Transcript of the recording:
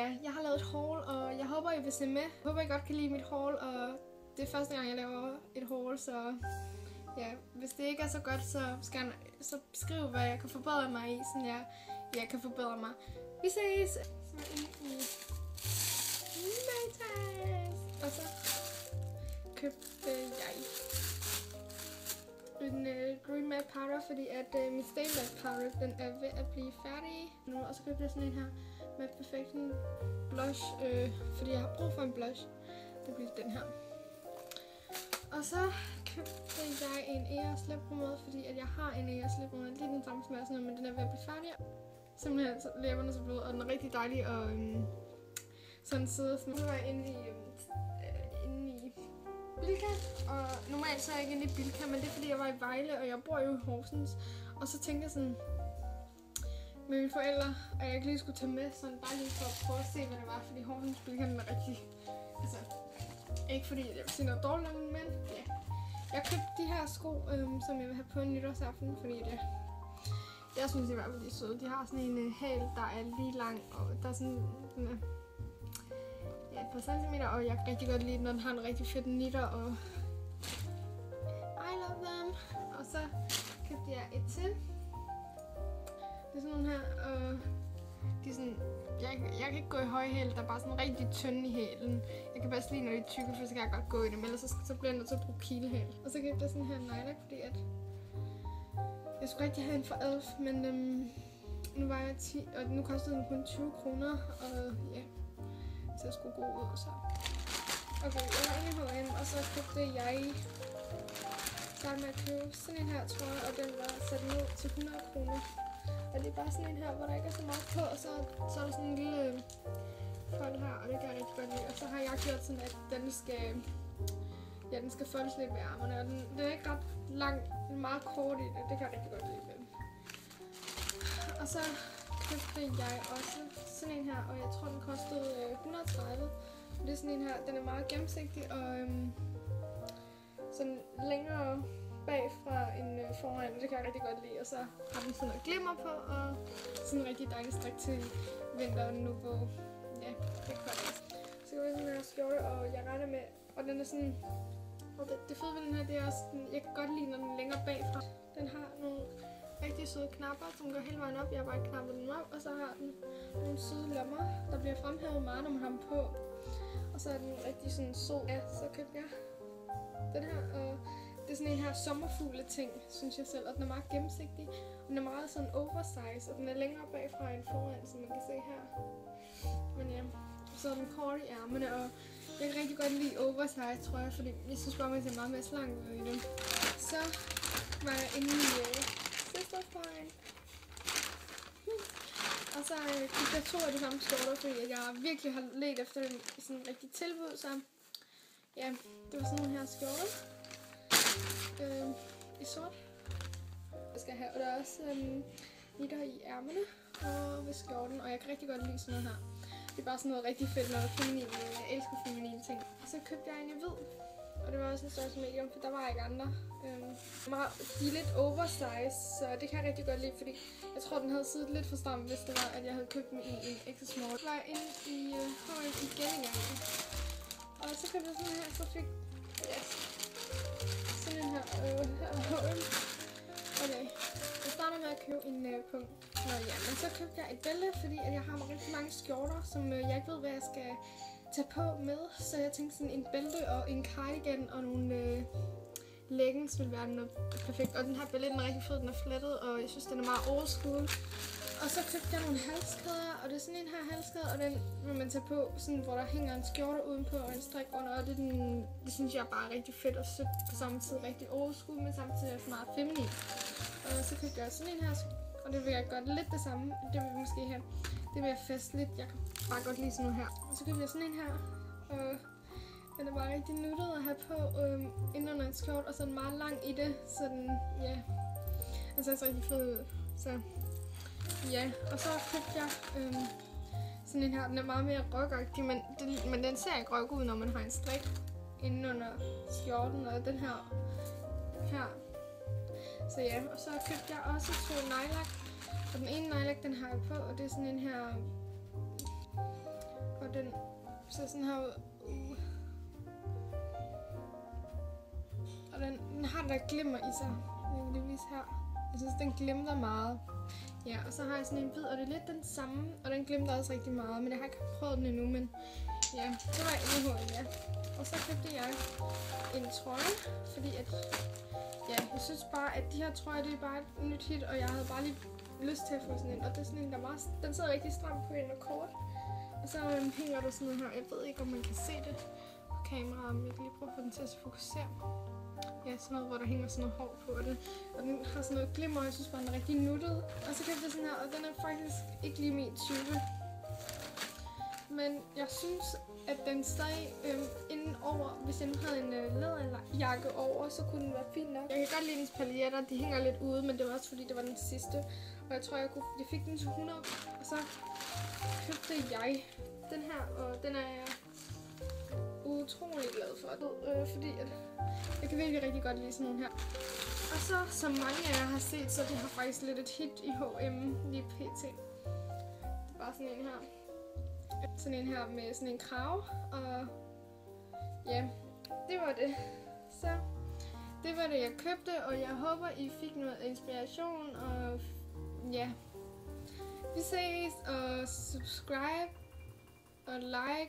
Ja, jeg har lavet et haul, og jeg håber, I vil se med. Jeg håber, I godt kan lide mit haul, og det er første gang, jeg laver et haul, så ja, hvis det ikke er så godt, så skriv, hvad jeg kan forbedre mig i, så jeg kan forbedre mig. Vi ses! Så ind i Matas! Og så købte jeg en Green Matte Powder, fordi at min Stay Matte Powder, den er ved at blive færdig nu. Og så købte jeg sådan en her Matte Perfection blush, fordi jeg har brug for en blush. Det bliver den her. Og så købte jeg en Eos læbepomade, fordi at jeg har en Eos læbepomade, lige den samme smag, men den er ved at blive færdig. Simpelthen så læberne så bløde, og den er rigtig dejlig og sådan sidder. Nu var jeg inde i Bilka, og normalt så er jeg ikke inde i Bilka, men det er fordi jeg var i Vejle, og jeg bor jo i Horsens. Og så tænkte jeg sådan med mine forældre, at jeg ikke lige skulle tage med, sådan bare lige for at prøve at se, hvad det var, fordi Horsens Bilka er rigtig, altså ikke fordi jeg vil sige noget dårligt, men ja. Jeg købte de her sko, som jeg vil have på nytårsaften, fordi jeg synes i hvert fald, de er søde. De har sådan en hæl, der er lige lang, og der er sådan et par centimeter, og jeg kan rigtig godt lide, når den har en rigtig fedt nitter, og I love them. Og så købte jeg et til. Det er sådan nogle her, og de er sådan, jeg kan ikke gå i høje hæle, der er bare sådan rigtig tynde i hælen. Jeg kan bedst lide, når de er tykke, for så kan jeg godt gå i dem, ellers så bliver jeg nødt til at bruge kilehæl. Og så købte jeg sådan her nylak, fordi at jeg skulle rigtig have en for Elf, men nu var jeg 10, og nu kostede den kun 20 kroner, og ja, så jeg skulle gå ud, så. Okay, jeg var inde i H&M, og så købte jeg sammen med at købe sådan en her, tror jeg, og den var sat ned til 100 kroner. Og det er bare sådan en her, hvor der ikke er så meget på, og så er der sådan en lille fold her, og det kan jeg rigtig godt lide. Og så har jeg gjort sådan, at den skal foldes lidt ved armene, og den er ikke ret lang, den er meget kort i det kan jeg rigtig godt lide. Og så købte jeg også sådan en her, og jeg tror den kostede 130. Og det er sådan en her, den er meget gennemsigtig og sådan længere bagfra end foran, det kan jeg rigtig godt lide. Og så har den sådan noget glimmer på, og sådan en rigtig dejlig strik til vinteren nu, hvor ja, det er godt. Så kan vi sådan her skjorte, og jeg regner med, og den er sådan, og det fede ved den her, det er også, jeg kan godt lide, når den er længere bagfra. Den har nogle rigtig søde knapper, som går hele vejen op. Jeg har bare knappet dem op, og så har den nogle søde lommer, der bliver fremhævet meget, når man har dem på. Og så er den rigtig sådan sød. Ja, så købte jeg den her, og det er sådan en her sommerfugle ting, synes jeg selv, og den er meget gennemsigtig. Den er meget sådan oversize, og den er længere bagfra end foran, som man kan se her. Men ja, så er den kort i ærmene, og jeg kan rigtig godt lide oversize, tror jeg, fordi jeg synes bare, man ser meget mere slank ud i dem. Så var jeg inde i Sister Fine. Og så købte jeg 2 af de samme skjorter, fordi jeg virkelig har ledt efter dem i sådan en rigtig tilbud, så ja, det var sådan nogle her skjorter. I sort. Jeg skal have, og der er også nitter i ærmerne og ved skjorten, og jeg kan rigtig godt lide sådan noget her. Det er bare sådan noget rigtig fedt, noget feminin. Jeg elsker feminine ting. Og så købte jeg en i hvid, og det var også en størrelse medium, for der var ikke andre. De er lidt oversize, så det kan jeg rigtig godt lide, fordi jeg tror, den havde siddet lidt for stram, hvis det var, at jeg havde købt dem i en extra small. Jeg var inde i H&M igen en gang, og så købte jeg sådan her, så fik sådan en her H&M. Okay, jeg starter med at købe en punkt. Nå ja, men så købte jeg et bælte, fordi at jeg har rigtig mange skjorter, som jeg ikke ved, hvad jeg skal tage på med. Så jeg tænkte sådan en bælte og en cardigan og nogle leggings ville være noget perfekt. Og den her bælte er rigtig fed, den er flettet, og jeg synes, den er meget old school. Og så købte jeg nogle halskæder, og det er sådan en her halskæde, og den vil man tage på, sådan, hvor der hænger en skjorte udenpå og en strik under. Og det synes jeg bare er rigtig fedt og sødt på samme tid. Rigtig old school, men samtidig også meget feminin. Og så købte jeg sådan en her, og det vil jeg gøre lidt det samme. Det vil jeg måske have. Det vil jeg feste lidt. Jeg kan bare godt lide sådan noget her. Og så købte jeg sådan en her, og den er bare rigtig nuttet at have på inden under en skjort, og så er den meget lang i det. Så den, ja, den ser så rigtig fed ud. Så ja, og så købte jeg sådan en her. Den er meget mere rockagtig, men den ser ikke rock ud, når man har en strik inden under skjorten, og den her. Så ja, og så købte jeg også 2 nejlak, og den ene nejlak, den har jeg på, og det er sådan en her og den ser sådan her ud. Og den har der glimmer i sig. Jeg vil lige vise her. Jeg synes, den glimter meget. Ja, og så har jeg sådan en hvid, og det er lidt den samme, og den glimter også rigtig meget, men jeg har ikke prøvet den endnu, men ja, det var inde ja. Og så købte jeg en trøje, fordi at, ja, jeg synes bare, at de her trøjer, det er bare et nyt hit, og jeg havde bare lige lyst til at få sådan en, og det er sådan en, der var, den sidder rigtig stramt på en og kort, og så hænger der sådan noget her, jeg ved ikke, om man kan se det på kameraet, men jeg kan lige prøve at få den til at fokusere. Ja, sådan noget, hvor der hænger sådan noget hår på, og den har sådan noget glimmer, og jeg synes bare, den er rigtig nuttet. Og så købte jeg sådan her, og den er faktisk ikke lige min type. Men jeg synes, at den stadig indenover, hvis jeg nu havde en læderjakke over, så kunne den være fin nok. Jeg kan godt lide dens paljetter, de hænger lidt ude, men det var også fordi, det var den sidste. Og jeg tror, jeg fik den til 100, og så købte jeg den her, og den er jeg utrolig glad for, fordi at jeg kan virkelig rigtig godt lide sådan nogle her. Og så, som mange af jer har set, så det har faktisk lidt et hit i H&M lige pt. Det er bare sådan en her. Sådan en her med sådan en krav, og ja, det var det. Så det var det, jeg købte, og jeg håber, I fik noget inspiration, og ja. Vi ses, og subscribe, og like,